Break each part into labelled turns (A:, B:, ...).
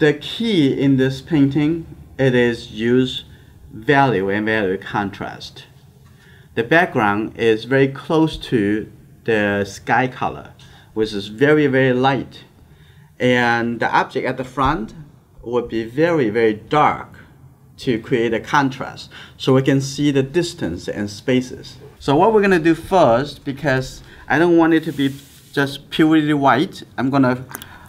A: The key in this painting, it is use value and value contrast. The background is very close to the sky color, which is very, very light. And the object at the front would be very, very dark to create a contrast, so we can see the distance and spaces. So what we're gonna do first, because I don't want it to be just purely white, I'm gonna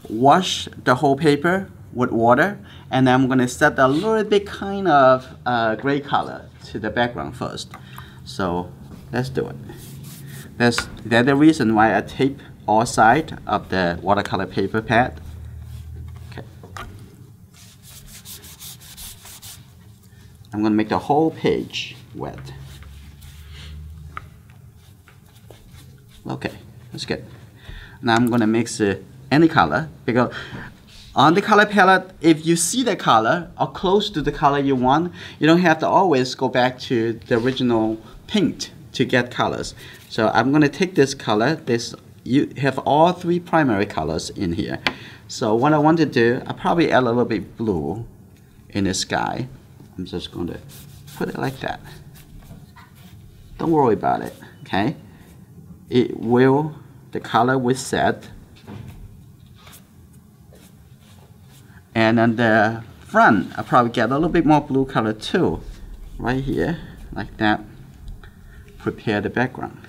A: wash the whole paper with water, and I'm gonna set a little bit kind of gray color to the background first. So let's do it. That's the reason why I tape all sides of the watercolor paper pad. Okay. I'm gonna make the whole page wet. Okay, that's good. Now I'm gonna mix any color, because on the color palette, if you see the color or close to the color you want, you don't have to always go back to the original paint to get colors. So I'm gonna take this color. You have all three primary colors in here. So what I want to do, I probably add a little bit blue in the sky. I'm just going to put it like that. Don't worry about it, okay? The color will set. And on the front, I'll probably get a little bit more blue color too. Right here, like that. Prepare the background.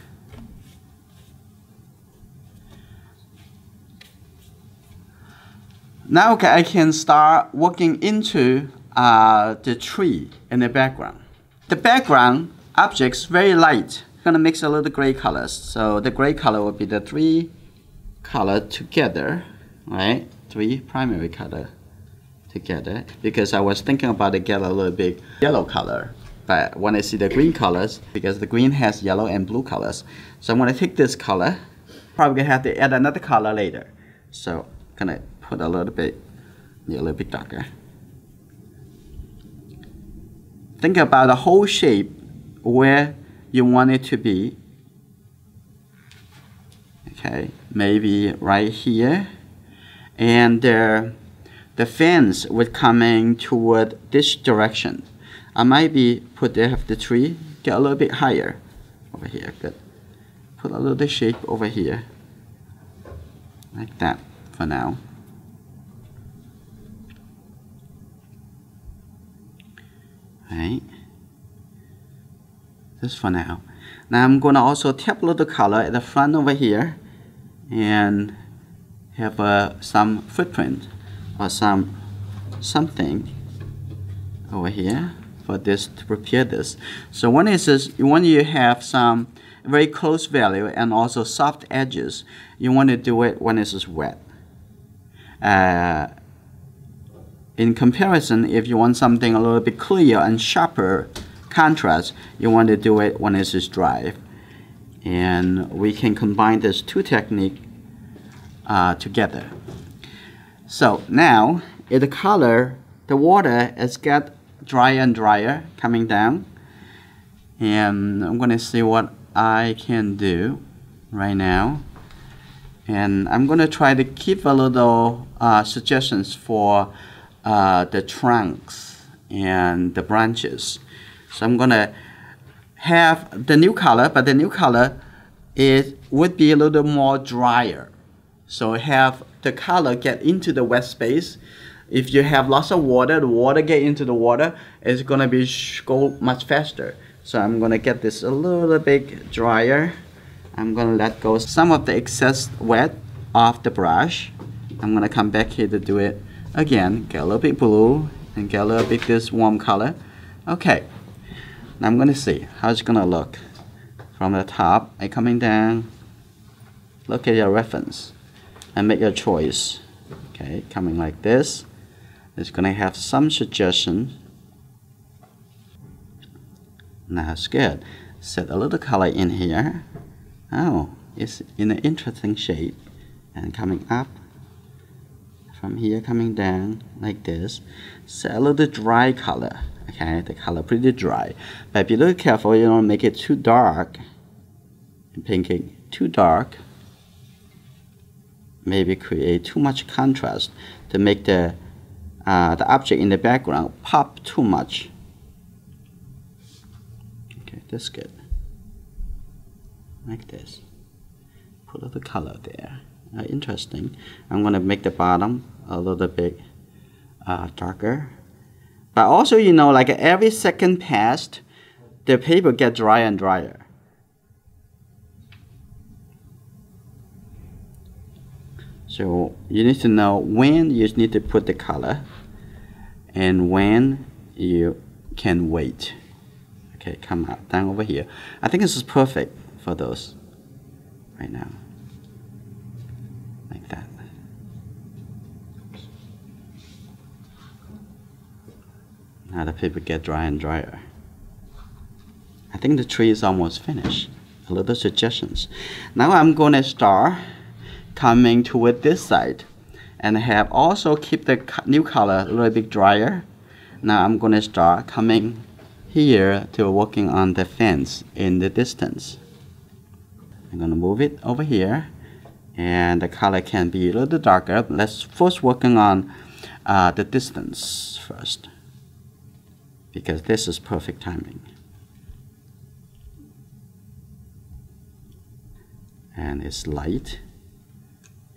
A: Now okay, I can start working into the tree in the background. The background object's very light. I'm gonna mix a little gray colors. So the gray color will be the three color together, right? Three primary color together. Because I was thinking about it get a little bit yellow color. But when I see the green colors, because the green has yellow and blue colors. So I'm gonna take this color, probably gonna have to add another color later. So I'm gonna put a little bit darker. Think about the whole shape where you want it to be. Okay, maybe right here. And the fence would coming toward this direction. I might have the tree get a little bit higher over here. Good. Put a little shape over here, like that for now. Right. This for now. Now I'm gonna also tap a little color at the front over here, and have some footprint or something over here for this to prepare this. So when you have some very close value and also soft edges, you want to do it when this is wet. In comparison, if you want something a little bit clearer and sharper contrast, you want to do it when this is dry. And we can combine these two techniques together. So now, the water has got drier and drier coming down, and I'm going to see what I can do right now, and I'm going to try to keep a little suggestions for the trunks and the branches. So I'm going to have the new color, but the new color would be a little more drier, so have the color get into the wet space. If you have lots of water, the water get into the water, it's gonna go much faster. So I'm gonna get this a little bit drier. I'm gonna let go some of the excess wet off the brush. I'm gonna come back here to do it again. Get a little bit blue and get a little bit this warm color. Okay, now I'm gonna see how it's gonna look from the top. I'm coming down. Look at your reference and make your choice. Okay, coming like this. It's going to have some suggestion. Now it's good. Set a little color in here. Oh, it's in an interesting shape. And coming up. From here coming down like this. Set a little dry color. Okay, the color pretty dry. But be a little careful, you don't make it too dark. And pinking too dark. Maybe create too much contrast to make the the object in the background pop too much. Okay, that's good. Like this. Put a little color there. Interesting. I'm going to make the bottom a little bit darker. But also, you know, like every second passed, the paper gets drier and drier. So you need to know when you need to put the color and when you can wait. Okay, come out down over here. I think this is perfect for those right now. Like that. Now the paper gets drier and drier. I think the tree is almost finished. A little suggestions. Now I'm going to start coming toward this side and have also keep the new color a little bit drier. Now I'm going to start coming here to working on the fence in the distance. I'm going to move it over here and the color can be a little darker. Let's first working on the distance first, because this is perfect timing. And it's light,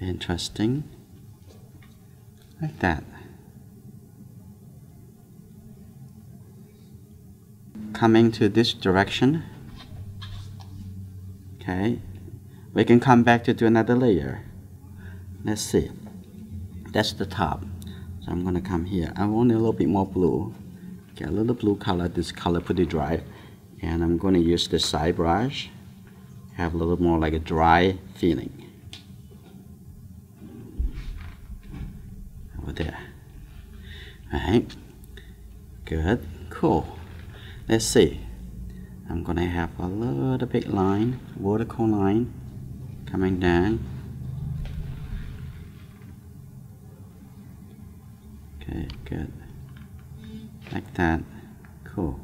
A: interesting, like that. Coming to this direction. Okay, we can come back to do another layer. Let's see. That's the top. So I'm gonna come here. I want a little bit more blue. Okay, a little blue color. This color pretty dry, and I'm gonna use the side brush. Have a little more like a dry feeling over there. All right, good, cool. Let's see. I'm gonna have a little bit line, vertical line coming down. Okay, good, like that. Cool.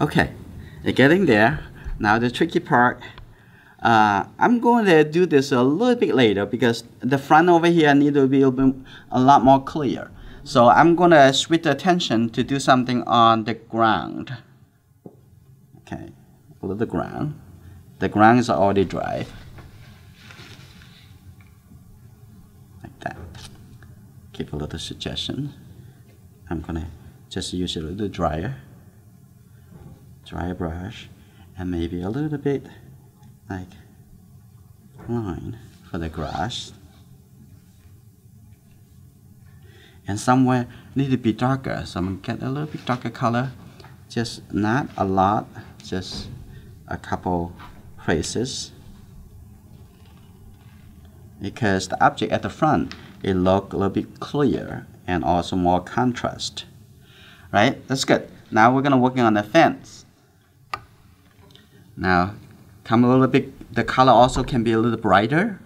A: Okay, you're getting there. Now the tricky part. I'm going to do this a little bit later because the front over here needs to be a lot more clear. So I'm going to switch the attention to do something on the ground. Okay, a little ground. The ground is already dry. Like that. Give a little suggestion. I'm going to just use a little drier brush and maybe a little bit like line for the grass, and somewhere need to be darker, so I'm gonna get a little bit darker color, just not a lot, just a couple places, because the object at the front it look a little bit clearer and also more contrast. Right, that's good. Now we're gonna working on the fence. Now come a little bit, the color also can be a little brighter.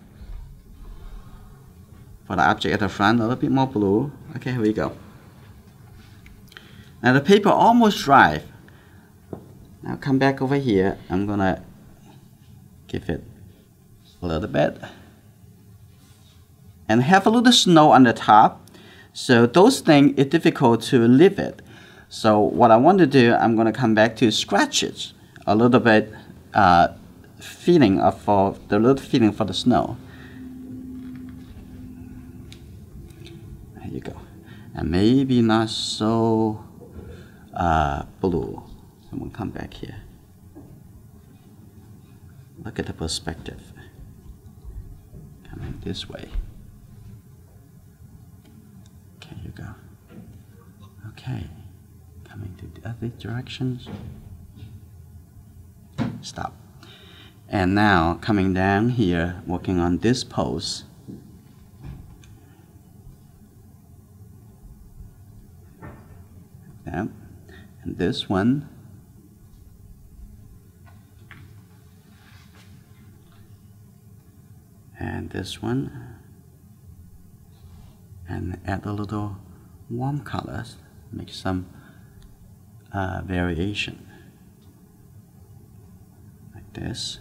A: For the object at the front, a little bit more blue. Okay, here we go. Now the paper almost dry. Now come back over here. I'm gonna give it a little bit. And have a little snow on the top. So those things, it's difficult to leave it. So what I want to do, I'm gonna come back to scratch it a little bit. Feeling for the snow. There you go. And maybe not so blue. I'm gonna come back here. Look at the perspective. Coming this way. Okay, you go. Okay. Coming to the other directions. Stop. And now coming down here, working on this pose. Yeah. And this one. And this one. And add a little warm colors, make some variation. Like this.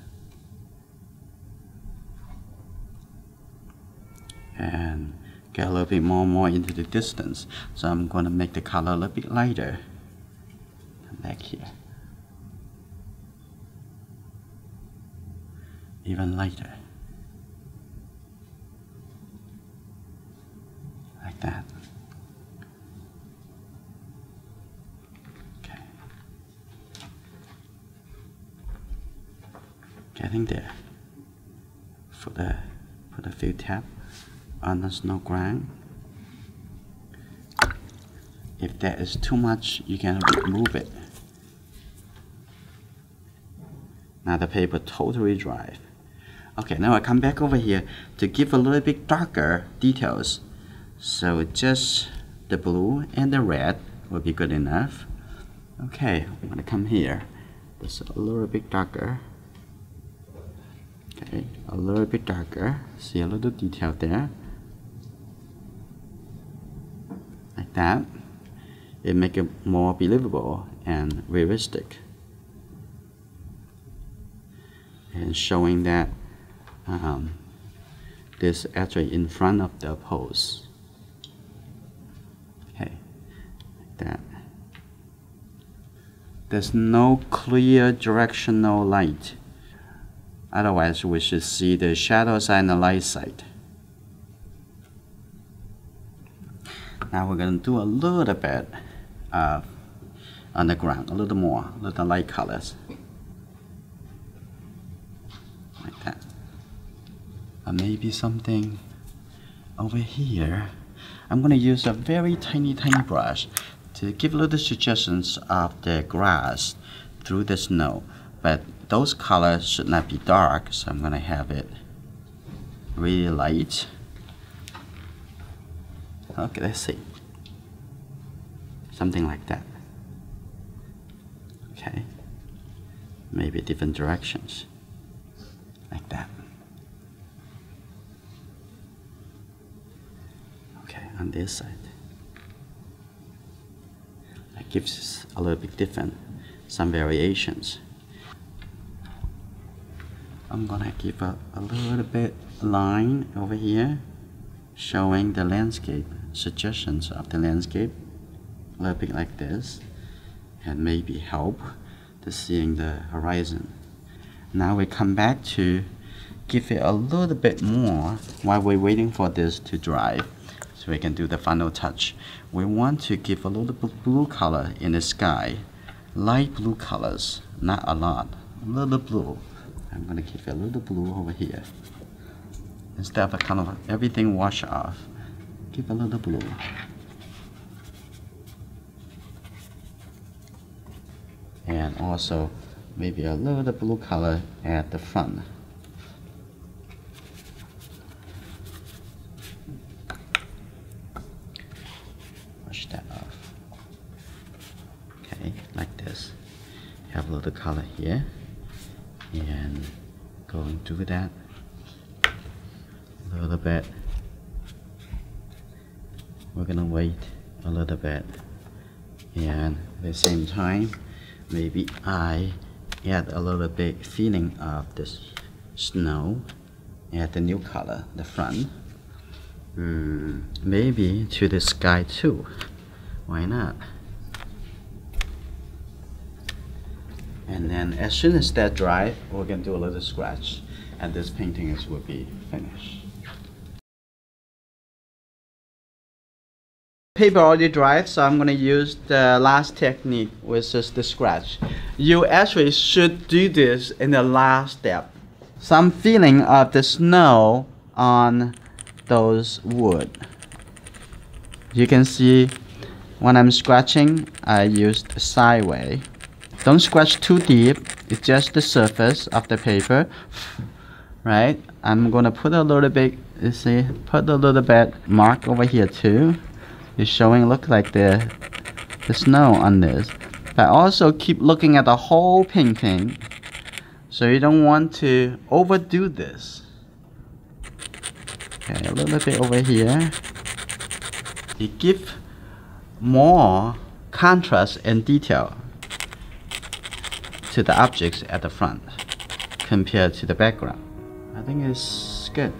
A: And get a little bit more into the distance. So I'm going to make the color a little bit lighter. Come back here. Even lighter. Like that. Okay. Getting there. Put a few taps on the snow ground. If that is too much, you can remove it. Now the paper totally dry. Okay, now I come back over here to give a little bit darker details. So just the blue and the red will be good enough. Okay, I'm gonna come here. Just a little bit darker. Okay, a little bit darker. See a little detail there. Like that. It makes it more believable and realistic. And showing that this actually in front of the pose. Okay, like that. There's no clear directional light. Otherwise, we should see the shadow side and the light side. Now we're going to do a little bit on the ground, a little more, a little light colors. Like that. Or maybe something over here. I'm going to use a very tiny brush to give little suggestions of the grass through the snow. But those colors should not be dark, so I'm going to have it really light. Okay, let's see. Something like that. Okay. Maybe different directions. Like that. Okay, on this side. That gives us a little bit different, some variations. I'm gonna give a little bit line over here, showing the landscape, suggestions of the landscape, a little bit like this, and maybe help to seeing the horizon. Now we come back to give it a little bit more while we're waiting for this to dry, so we can do the final touch. We want to give a little bit blue color in the sky, light blue colors, not a lot, a little blue. I'm going to give it a little blue over here. Instead of kind of everything wash off, give a little blue. And also maybe a little blue color at the front. Wash that off. Okay, like this. Have a little color here. And going through that a little bit. We're gonna wait a little bit, and at the same time maybe I add a little bit feeling of this snow, add the new color, the front, maybe to the sky too. Why not? And then as soon as that dry, we're going to do a little scratch, and this painting will be finished. Paper already dried, so I'm going to use the last technique, which is the scratch. You actually should do this in the last step. Some feeling of the snow on those wood. You can see when I'm scratching, I used sideways. Don't scratch too deep, it's just the surface of the paper, right? I'm gonna put a little bit, you see, put a little bit mark over here too. It's showing, look like the snow on this. But also keep looking at the whole painting, so you don't want to overdo this. Okay, a little bit over here. It gives more contrast and detail to the objects at the front compared to the background. I think it's good.